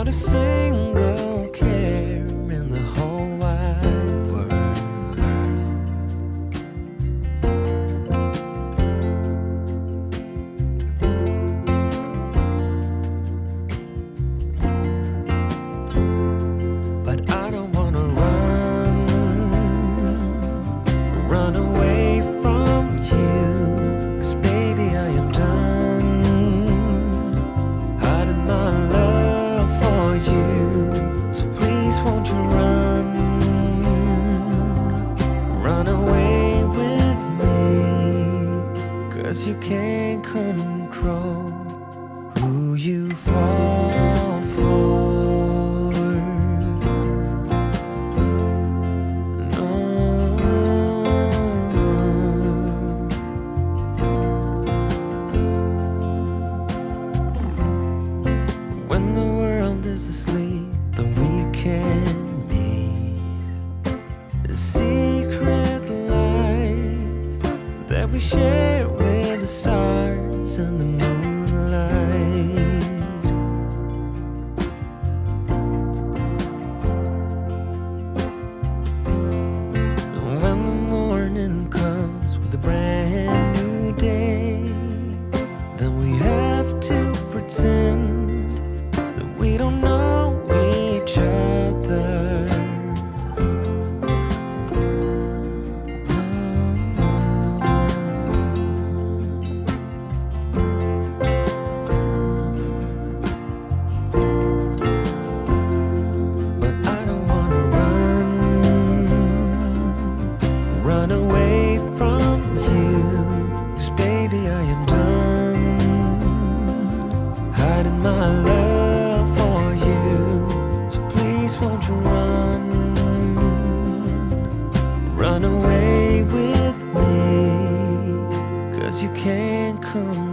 without a single care in the whole wide world. But I don't wanna run away from you, 'cause baby I am done hiding my love for you. So please won't you run away with me, 'cause you can't control who you fall for. When the world is asleep, then we can meet. The secret life that we share with the stars and the moonlight. And when the morning comes with a brand new day, then we have to pretend we don't know each other. But I don't wanna run away from you, 'cause baby I am done hiding my love for you. So please won't you run away with me, 'cause you can't come